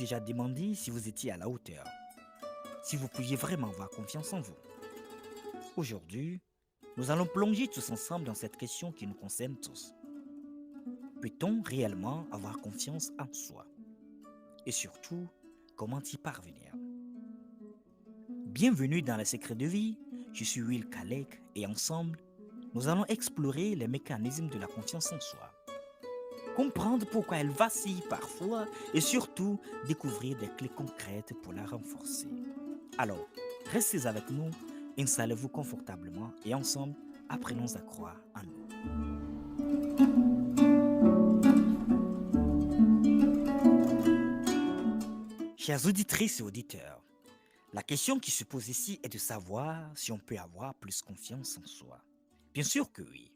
déjà demandé si vous étiez à la hauteur, si vous pouviez vraiment avoir confiance en vous? Aujourd'hui, nous allons plonger tous ensemble dans cette question qui nous concerne tous. Peut-on réellement avoir confiance en soi? Et surtout, comment y parvenir? Bienvenue dans Les Secrets de Vie, je suis Will Kalek et ensemble, nous allons explorer les mécanismes de la confiance en soi, comprendre pourquoi elle vacille parfois et surtout découvrir des clés concrètes pour la renforcer. Alors, restez avec nous, installez-vous confortablement et ensemble, apprenons à croire en nous. Chères auditrices et auditeurs, la question qui se pose ici est de savoir si on peut avoir plus confiance en soi. Bien sûr que oui.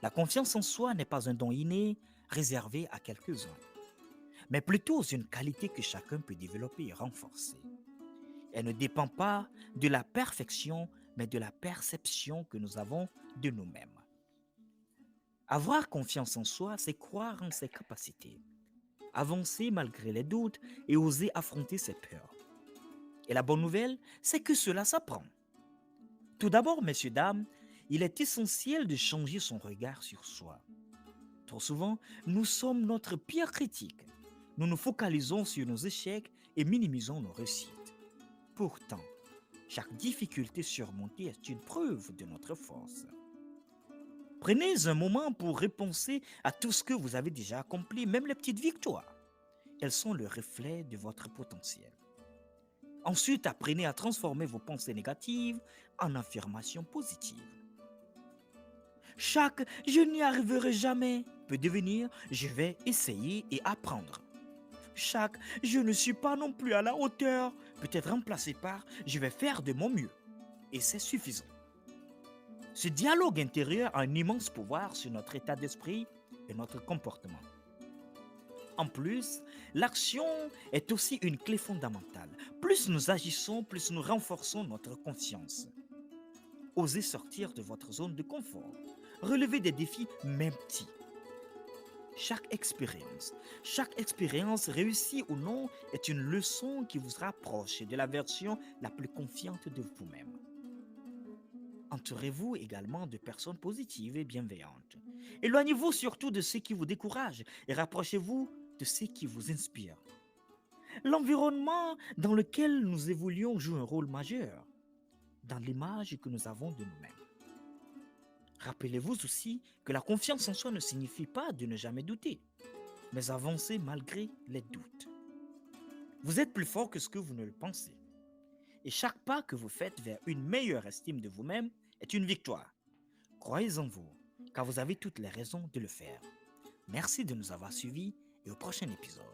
La confiance en soi n'est pas un don inné réservé à quelques-uns, mais plutôt une qualité que chacun peut développer et renforcer. Elle ne dépend pas de la perfection, mais de la perception que nous avons de nous-mêmes. Avoir confiance en soi, c'est croire en ses capacités, avancer malgré les doutes et oser affronter ses peurs. Et la bonne nouvelle, c'est que cela s'apprend. Tout d'abord, messieurs, dames, il est essentiel de changer son regard sur soi. Trop souvent, nous sommes notre pire critique. Nous nous focalisons sur nos échecs et minimisons nos réussites. Pourtant, chaque difficulté surmontée est une preuve de notre force. Prenez un moment pour repenser à tout ce que vous avez déjà accompli, même les petites victoires. Elles sont le reflet de votre potentiel. Ensuite, apprenez à transformer vos pensées négatives en affirmations positives. Chaque je n'y arriverai jamais peut devenir je vais essayer et apprendre. Chaque je ne suis pas non plus à la hauteur peut être remplacé par je vais faire de mon mieux. Et c'est suffisant. Ce dialogue intérieur a un immense pouvoir sur notre état d'esprit et notre comportement. En plus, l'action est aussi une clé fondamentale. Plus nous agissons, plus nous renforçons notre confiance. Osez sortir de votre zone de confort. Relevez des défis même petits. Chaque expérience réussie ou non est une leçon qui vous rapproche de la version la plus confiante de vous-même. Entourez-vous également de personnes positives et bienveillantes. Éloignez-vous surtout de ceux qui vous découragent et rapprochez-vous de ceux qui vous inspirent. L'environnement dans lequel nous évoluons joue un rôle majeur dans l'image que nous avons de nous-mêmes. Rappelez-vous aussi que la confiance en soi ne signifie pas de ne jamais douter, mais avancer malgré les doutes. Vous êtes plus fort que ce que vous ne le pensez. Et chaque pas que vous faites vers une meilleure estime de vous-même est une victoire. Croyez en vous, car vous avez toutes les raisons de le faire. Merci de nous avoir suivis et au prochain épisode.